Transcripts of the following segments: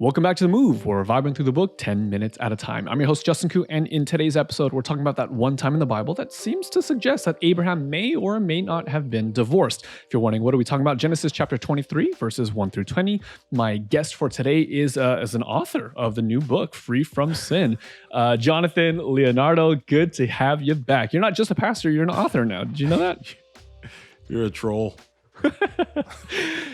Welcome back to The Move, where we're vibing through the book 10 minutes at a time. I'm your host, Justin Koo, and in today's episode, we're talking about that one time in the Bible that seems to suggest that Abraham may or may not have been divorced. If you're wondering, what are we talking about? Genesis chapter 23, verses 1 through 20. My guest for today is an author of the new book, Free from Sin. Jonathan Leonardo, good to have you back. You're not just a pastor, you're an author now. Did you know that? You're a troll.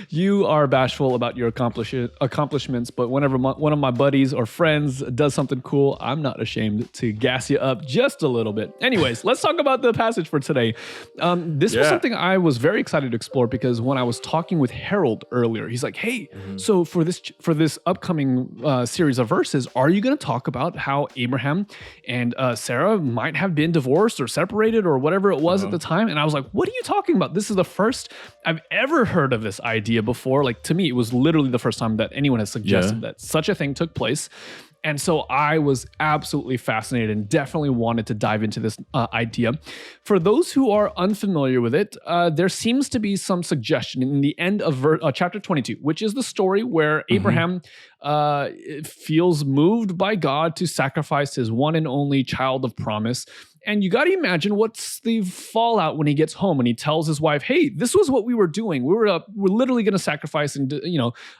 You are bashful about your accomplishments, but whenever one of my buddies or friends does something cool, I'm not ashamed to gas you up just a little bit. Anyways, let's talk about the passage for today. This was something I was very excited to explore because when I was talking with Harold earlier, he's like, "Hey, so for this upcoming series of verses, are you going to talk about how Abraham and Sarah might have been divorced or separated or whatever it was at the time?" And I was like, "What are you talking about? This is the first I've ever heard of this idea before." Like, to me, it was literally the first time that anyone has suggested that such a thing took place. And so I was absolutely fascinated and definitely wanted to dive into this idea. For those who are unfamiliar with it, there seems to be some suggestion in the end of chapter 22, which is the story where Abraham feels moved by God to sacrifice his one and only child of promise. And you got to imagine what's the fallout when he gets home and he tells his wife, "Hey, this was what we were doing. We're literally going to sacrifice and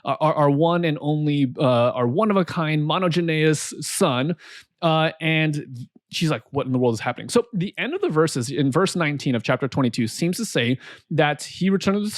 our one and only our one of a kind monogeneous son." And she's like, "What in the world is happening?" So the end of the verses in verse 19 of chapter 22 seems to say that he returned to the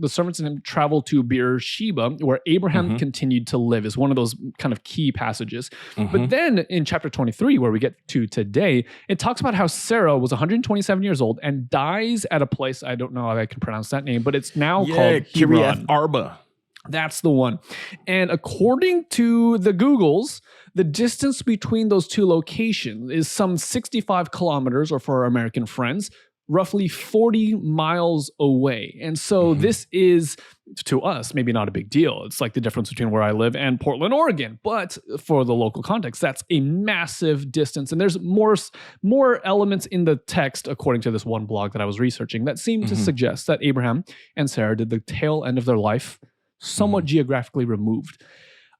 servants and him traveled to Beersheba, where Abraham continued to live, is one of those kind of key passages. But then in chapter 23, where we get to today, it talks about how Sarah was 127 years old and dies at a place, I don't know how I can pronounce that name, but it's now called Hebron. Kiriath-arba. That's the one. And according to the Googles, the distance between those two locations is some 65 kilometers, or for our American friends, roughly 40 miles away. And so this is, to us, maybe not a big deal. It's like the difference between where I live and Portland, Oregon. But for the local context, that's a massive distance. And there's more elements in the text, according to this one blog that I was researching, that seem to suggest that Abraham and Sarah did the tail end of their life somewhat geographically removed.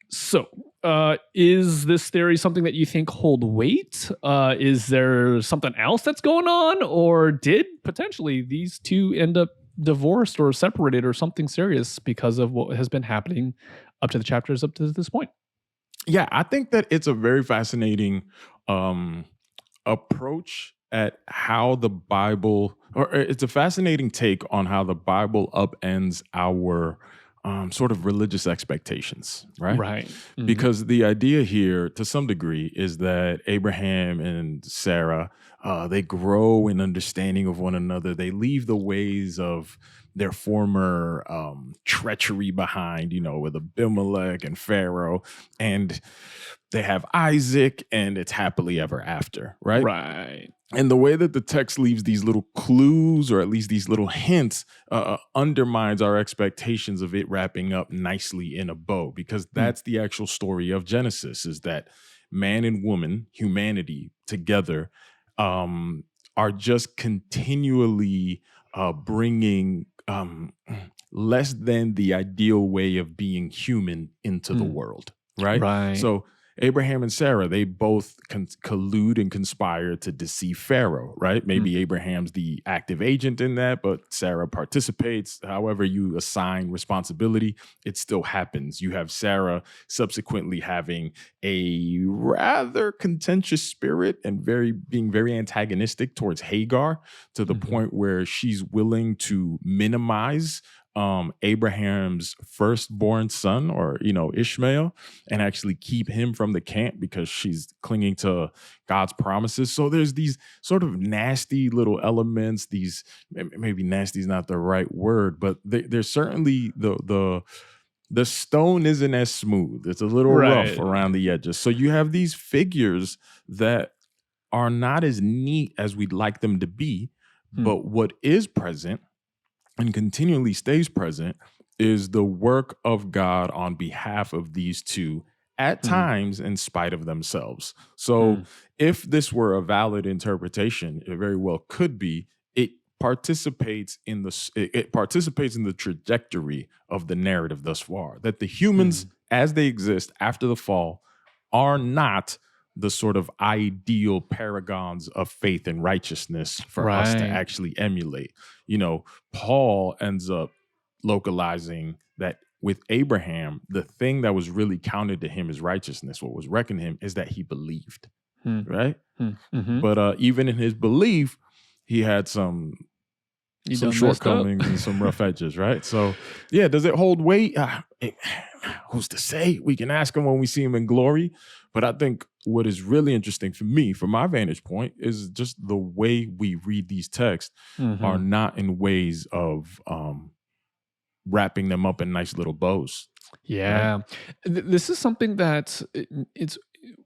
So, is this theory something that you think hold weight? Is there something else that's going on? Or did potentially these two end up divorced or separated or something serious because of what has been happening up to the chapters up to this point? Yeah, I think that it's a very fascinating approach at how the Bible, or it's a fascinating take on how the Bible upends our sort of religious expectations, right? Right. Because the idea here, to some degree, is that Abraham and Sarah, they grow in understanding of one another. They leave the ways of their former treachery behind, with Abimelech and Pharaoh, and they have Isaac, and it's happily ever after, right? Right. And the way that the text leaves these little clues, or at least these little hints, undermines our expectations of it wrapping up nicely in a bow, because that's the actual story of Genesis, is that man and woman, humanity together, are just continually bringing less than the ideal way of being human into the world, right? Right. So Abraham and Sarah, they both collude and conspire to deceive Pharaoh, right? Maybe Abraham's the active agent in that, but Sarah participates. However you assign responsibility, it still happens. You have Sarah subsequently having a rather contentious spirit and being very antagonistic towards Hagar, to the point where she's willing to minimize Abraham's firstborn son, or Ishmael, and actually keep him from the camp because she's clinging to God's promises. So there's these sort of nasty little elements. These, maybe nasty is not the right word, but there's certainly the stone isn't as smooth. It's a little rough around the edges. So you have these figures that are not as neat as we'd like them to be, but what is present and continually stays present is the work of God on behalf of these two, at times in spite of themselves. So if this were a valid interpretation, it very well could be. It participates in the trajectory of the narrative thus far, that the humans as they exist after the fall, are not the sort of ideal paragons of faith and righteousness for us to Right. actually emulate. Paul ends up localizing that with Abraham, the thing that was really counted to him as righteousness, what was reckoned to him, is that he believed, Hmm. right? Mm-hmm. But even in his belief, he had some shortcomings and some rough edges, right? So, yeah, does it hold weight? Who's to say? We can ask him when we see him in glory. But I think what is really interesting for me, from my vantage point, is just the way we read these texts are not in ways of wrapping them up in nice little bows. Yeah. Right? This is something that it's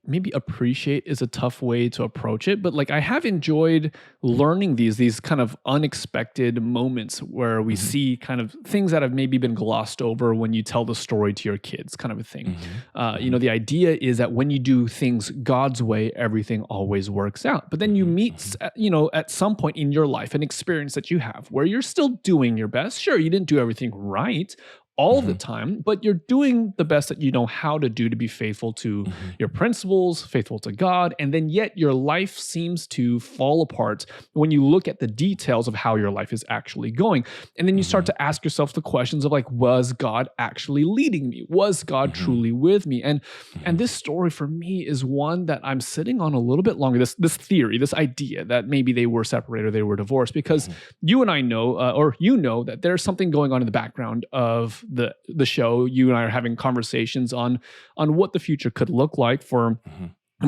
maybe appreciate is a tough way to approach it, but like I have enjoyed learning these kind of unexpected moments where we see kind of things that have maybe been glossed over when you tell the story to your kids, kind of a thing. The idea is that when you do things God's way, everything always works out. But then you meet, at some point in your life, an experience that you have where you're still doing your best. Sure, you didn't do everything right all the time, but you're doing the best that you know how to do to be faithful to your principles, faithful to God, and then yet your life seems to fall apart when you look at the details of how your life is actually going. And then you start to ask yourself the questions of like, was God actually leading me? Was God truly with me? And this story for me is one that I'm sitting on a little bit longer, this theory, this idea that maybe they were separated or they were divorced, because you and I know, or that there's something going on in the background of the show. You and I are having conversations on what the future could look like for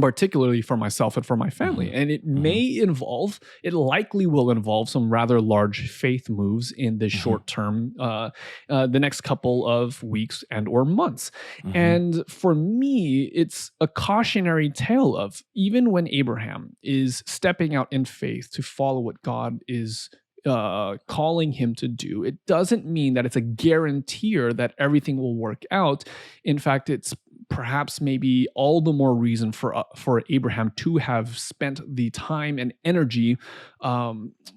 particularly for myself and for my family. And it it likely will involve some rather large faith moves in the short term, the next couple of weeks and or months. And for me, it's a cautionary tale of even when Abraham is stepping out in faith to follow what God is calling him to do, it doesn't mean that it's a guarantor that everything will work out. In fact, it's perhaps maybe all the more reason for Abraham to have spent the time and energy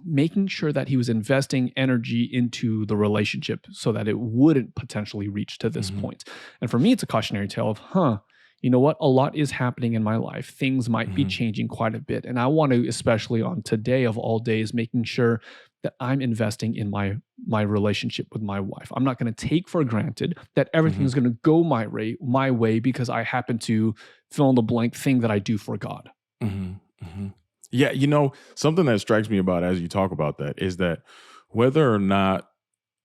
making sure that he was investing energy into the relationship so that it wouldn't potentially reach to this point. And for me, it's a cautionary tale of, you know what? A lot is happening in my life. Things might be changing quite a bit. And I want to, especially on today of all days, making sure that I'm investing in my relationship with my wife. I'm not going to take for granted that everything is going to go my way because I happen to fill in the blank thing that I do for God. Yeah, something that strikes me about as you talk about that is that whether or not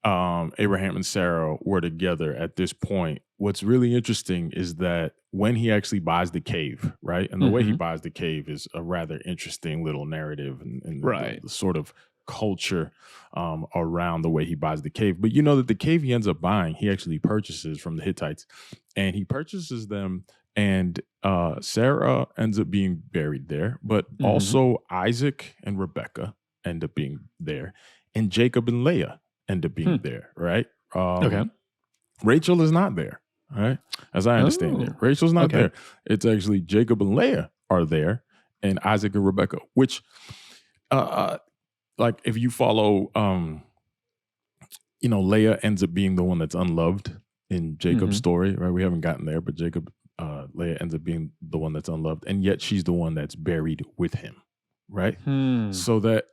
Abraham and Sarah were together at this point, what's really interesting is that when he actually buys the cave, right? And the way he buys the cave is a rather interesting little narrative and the sort of culture around the way he buys the cave. But that the cave he ends up buying, he actually purchases from the Hittites, and he purchases them, and Sarah ends up being buried there, but also Isaac and Rebekah end up being there, and Jacob and Leah end up being there, right? Okay. Rachel is not there, right? As I understand it, Rachel's not there. It's actually Jacob and Leah are there, and Isaac and Rebekah, which like if you follow, Leah ends up being the one that's unloved in Jacob's story, right? We haven't gotten there, but Leah ends up being the one that's unloved, and yet she's the one that's buried with him, right? So that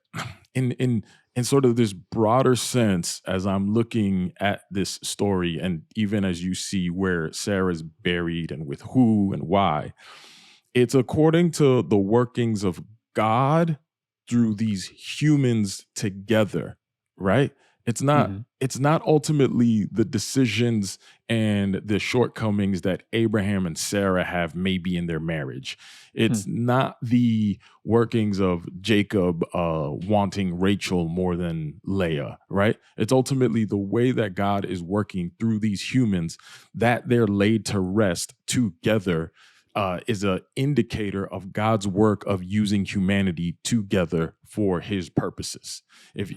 in sort of this broader sense, as I'm looking at this story, and even as you see where Sarah's buried and with who and why, it's according to the workings of God through these humans together, right? It's not ultimately the decisions and the shortcomings that Abraham and Sarah have maybe in their marriage. It's not the workings of Jacob wanting Rachel more than Leah, right? It's ultimately the way that God is working through these humans that they're laid to rest together is an indicator of God's work of using humanity together for his purposes. If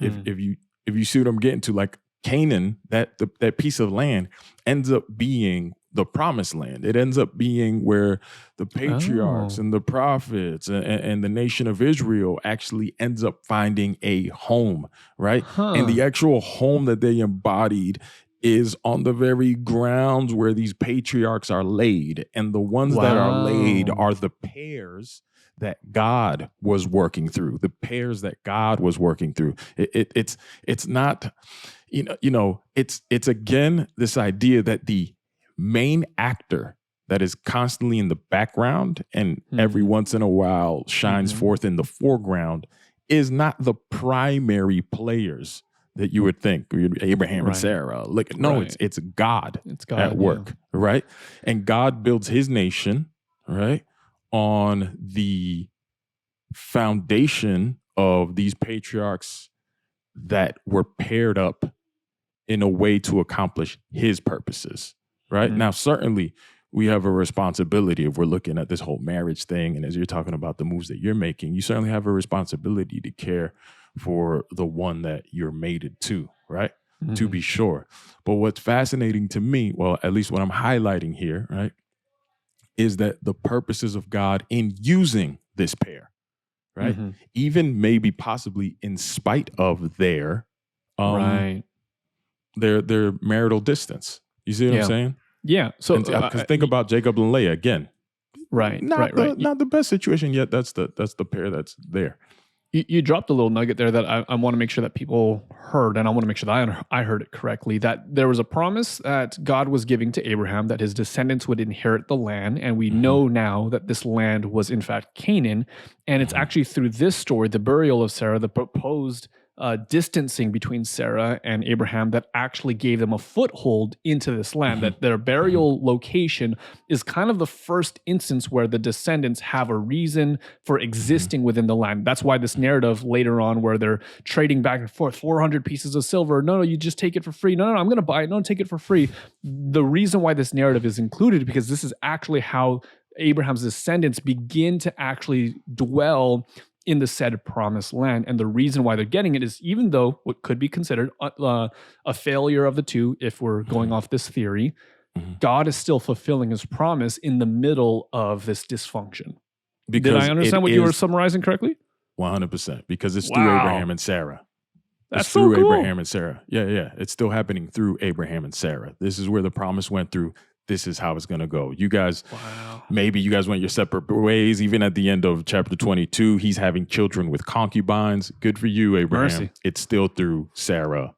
you see what I'm getting to, like Canaan, that piece of land ends up being the promised land. It ends up being where the patriarchs and the prophets and the nation of Israel actually ends up finding a home, right? And the actual home that they embodied is on the very grounds where these patriarchs are laid. And the ones that are laid are the pairs that God was working through, It's not, it's again, this idea that the main actor that is constantly in the background and every once in a while shines forth in the foreground is not the primary players that you would think, Abraham and Sarah. Like, no, it's God. It's God at work, right? And God builds his nation, right, on the foundation of these patriarchs that were paired up in a way to accomplish his purposes, right? Now, certainly we have a responsibility if we're looking at this whole marriage thing. And as you're talking about the moves that you're making, you certainly have a responsibility to care for the one that you're mated to, right? To be sure. But what's fascinating to me, well, at least what I'm highlighting here, right, is that the purposes of God in using this pair, right? Even maybe possibly in spite of their marital distance. You see what I'm saying? Yeah. So because think about Jacob and Leah again. Not the best situation yet. That's the pair that's there. You dropped a little nugget there that I want to make sure that people heard, and I want to make sure that I heard it correctly, that there was a promise that God was giving to Abraham that his descendants would inherit the land, and we know now that this land was in fact Canaan, and it's actually through this story, the burial of Sarah, the proposed distancing between Sarah and Abraham that actually gave them a foothold into this land, that their burial location is kind of the first instance where the descendants have a reason for existing within the land. That's why this narrative later on where they're trading back and forth, 400 pieces of silver. No, you just take it for free. No, I'm going to buy it. No, take it for free. The reason why this narrative is included because this is actually how Abraham's descendants begin to actually dwell in the said promised land. And the reason why they're getting it is even though what could be considered a failure of the two, if we're going off this theory, God is still fulfilling his promise in the middle of this dysfunction. Did I understand what you were summarizing correctly? 100%, because it's through Abraham and Sarah. That's so cool. Abraham and Sarah. Yeah. It's still happening through Abraham and Sarah. This is where the promise went through. This is how it's going to go. You guys, maybe you guys went your separate ways. Even at the end of chapter 22, he's having children with concubines. Good for you, Abraham. Mercy. It's still through Sarah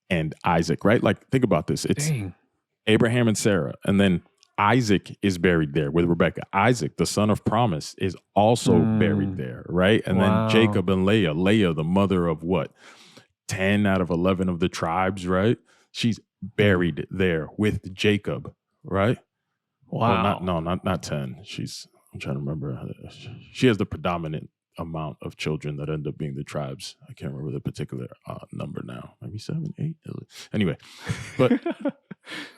and Isaac, right? Like, think about this. It's Abraham and Sarah. And then Isaac is buried there with Rebekah. Isaac, the son of promise, is also buried there, right? And then Jacob and Leah, the mother of what? 10 out of 11 of the tribes, right? She's buried there with Jacob, right? Wow. Well, not 10. I'm trying to remember. She has the predominant amount of children that end up being the tribes. I can't remember the particular number now. Maybe 7, 8. Anyway, but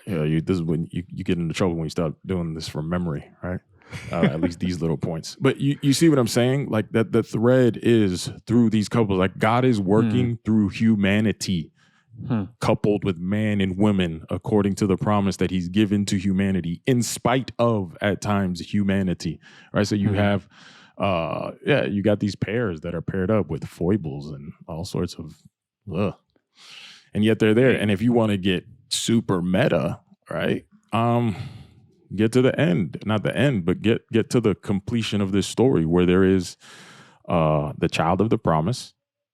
this is when you get into trouble when you start doing this from memory, right? At least these little points. But you see what I'm saying? Like that the thread is through these couples. Like God is working through humanity. Coupled with man and women according to the promise that he's given to humanity in spite of at times humanity, right? So you have you got these pairs that are paired up with foibles and all sorts of and yet they're there. And if you want to get super meta, right, get to the end, not the end, but get to the completion of this story where there is the child of the promise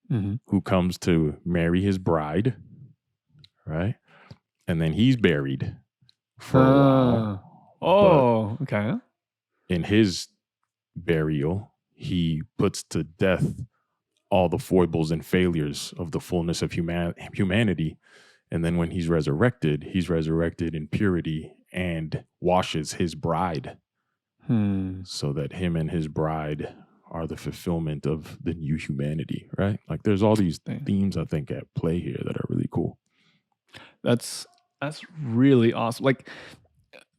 who comes to marry his bride, right? And then he's buried for a while. Okay. In his burial, he puts to death all the foibles and failures of the fullness of humanity. And then when he's resurrected in purity and washes his bride so that him and his bride are the fulfillment of the new humanity, right? Like there's all these themes, I think, at play here that are really cool. That's really awesome. Like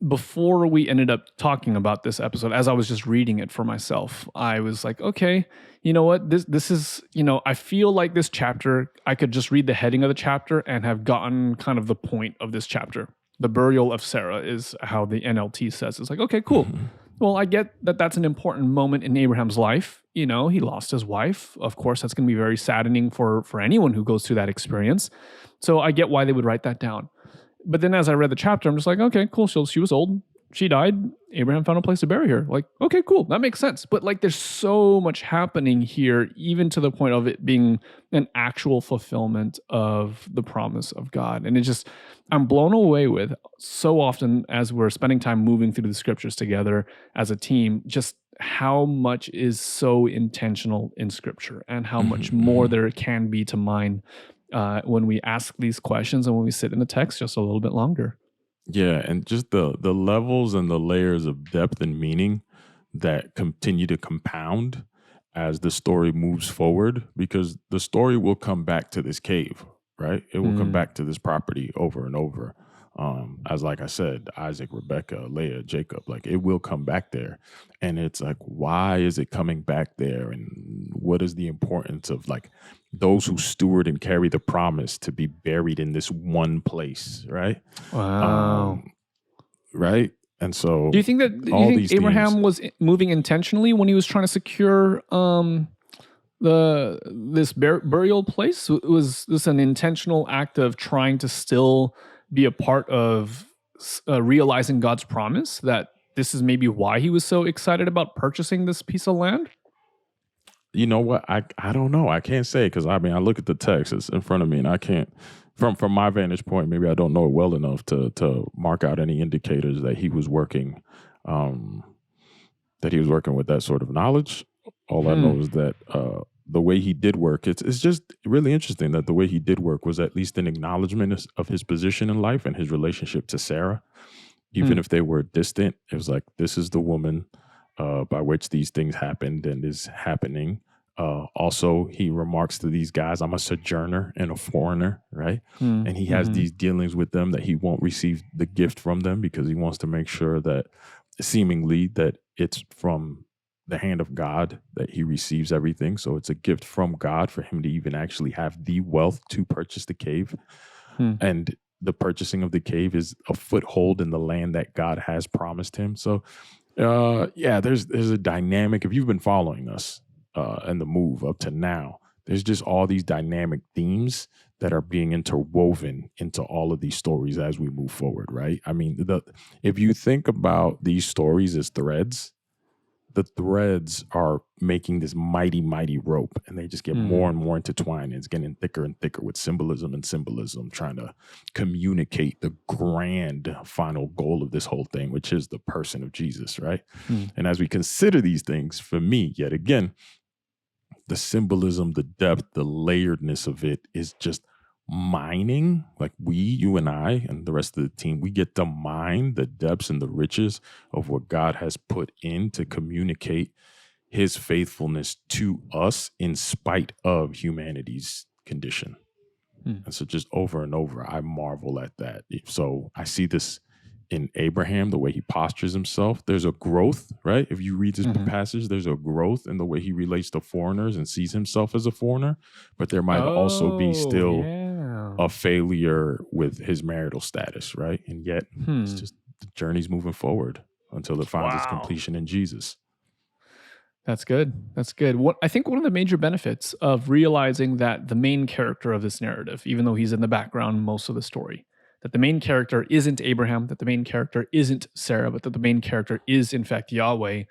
before we ended up talking about this episode, as I was just reading it for myself, I was like, okay, you know what? This is, I feel like this chapter, I could just read the heading of the chapter and have gotten kind of the point of this chapter. The burial of Sarah is how the NLT says. It's like, okay, cool. Well, I get that that's an important moment in Abraham's life. You know, he lost his wife. Of course, that's going to be very saddening for anyone who goes through that experience. So I get why they would write that down. But then as I read the chapter, I'm just like, okay, cool. She was old. She died. Abraham found a place to bury her. Like, okay, cool. That makes sense. But like, there's so much happening here, even to the point of it being an actual fulfillment of the promise of God. And it just, I'm blown away with so often as we're spending time moving through the scriptures together as a team, just how much is so intentional in scripture and how much more there can be to mine when we ask these questions and when we sit in the text just a little bit longer. Yeah, and just the levels and the layers of depth and meaning that continue to compound as the story moves forward, because the story will come back to this cave, right? It will come back to this property over and over. As like I said, Isaac, Rebecca, Leah, Jacob, like it will come back there. And it's like, why is it coming back there? And what is the importance of like those who steward and carry the promise to be buried in this one place, right? Wow. Right. And so Do you think Abraham themes, was moving intentionally when he was trying to secure this burial place? Was this an intentional act of trying to still be a part of realizing God's promise, that this is maybe why he was so excited about purchasing this piece of land? you know what? I don't know. I can't say, because I mean I look at the text, it's in front of me, and I can't from my vantage point, maybe I don't know it well enough to mark out any indicators that he was working with that sort of knowledge. All I know is that the way he did work, it's just really interesting that the way he did work was at least an acknowledgement of his position in life and his relationship to Sarah. Even if they were distant, it was like, this is the woman by which these things happened and is happening. Also, he remarks to these guys, I'm a sojourner and a foreigner, right? And he has these dealings with them that he won't receive the gift from them, because he wants to make sure that seemingly that it's from the hand of God that he receives everything. So it's a gift from God for him to even actually have the wealth to purchase the cave. And the purchasing of the cave is a foothold in the land that God has promised him. So yeah, there's a dynamic. If you've been following us and the move up to now, there's just all these dynamic themes that are being interwoven into all of these stories as we move forward, right? I mean, if you think about these stories as threads, the threads are making this mighty, mighty rope, and they just get more and more intertwined. And it's getting thicker and thicker with symbolism, trying to communicate the grand final goal of this whole thing, which is the person of Jesus, right? And as we consider these things, for me, yet again, the symbolism, the depth, the layeredness of it is just mining. Like you and I and the rest of the team, we get to mine the depths and the riches of what God has put in to communicate his faithfulness to us in spite of humanity's condition. And so just over and over, I marvel at that. So I see this in Abraham, the way he postures himself. There's a growth, right? If you read this passage, there's a growth in the way he relates to foreigners and sees himself as a foreigner. But there might also be still a failure with his marital status, right? And yet it's just the journey's moving forward until it finds its completion in Jesus. That's good. That's good. I think one of the major benefits of realizing that the main character of this narrative, even though he's in the background most of the story, that the main character isn't Abraham, that the main character isn't Sarah, but that the main character is in fact Yahweh.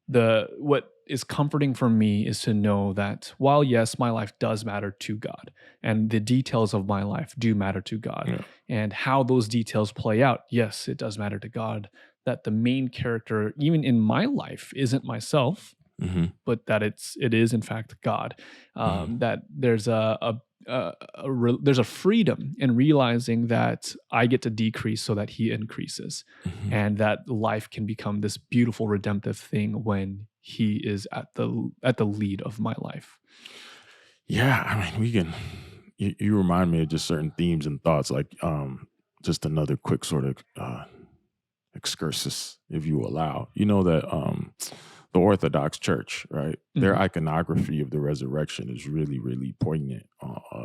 What is comforting for me is to know that while yes, my life does matter to God, and the details of my life do matter to God, and how those details play out, yes, it does matter to God, that the main character, even in my life, isn't myself, but that it is in fact God. That there's there's a freedom in realizing that I get to decrease so that he increases, and that life can become this beautiful redemptive thing when he is at the lead of my life. Yeah, I mean, we can. You remind me of just certain themes and thoughts, like just another quick sort of excursus, if you allow. You know that the Orthodox Church, right? Their iconography of the resurrection is really, really poignant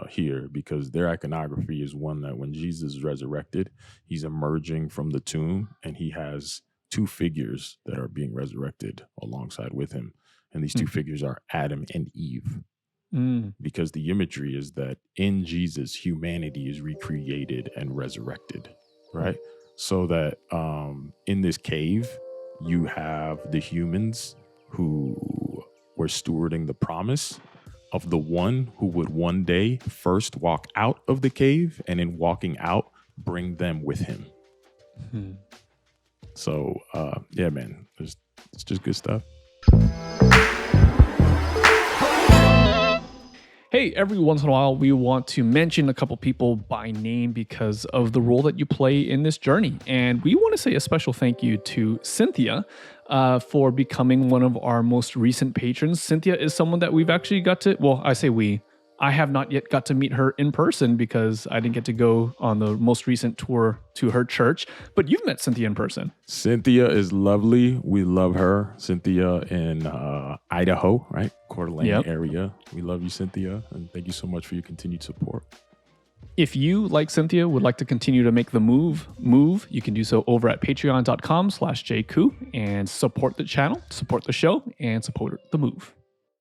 here, because their iconography is one that when Jesus is resurrected, he's emerging from the tomb and he has two figures that are being resurrected alongside with him. And these two figures are Adam and Eve. Because the imagery is that in Jesus, humanity is recreated and resurrected, right? So that in this cave, you have the humans who were stewarding the promise of the one who would one day first walk out of the cave, and in walking out, bring them with him. So, yeah, man, it's just good stuff. Hey, every once in a while, we want to mention a couple people by name because of the role that you play in this journey. And we want to say a special thank you to Cynthia for becoming one of our most recent patrons. Cynthia is someone that we've actually got to, well, I say we. I have not yet got to meet her in person because I didn't get to go on the most recent tour to her church, but you've met Cynthia in person. Cynthia is lovely. We love her. Cynthia in Idaho, right? Coeur d'Alene area. We love you, Cynthia, and thank you so much for your continued support. If you, like Cynthia, would like to continue to make the move, you can do so over at patreon.com/jku and support the channel, support the show, and support the move.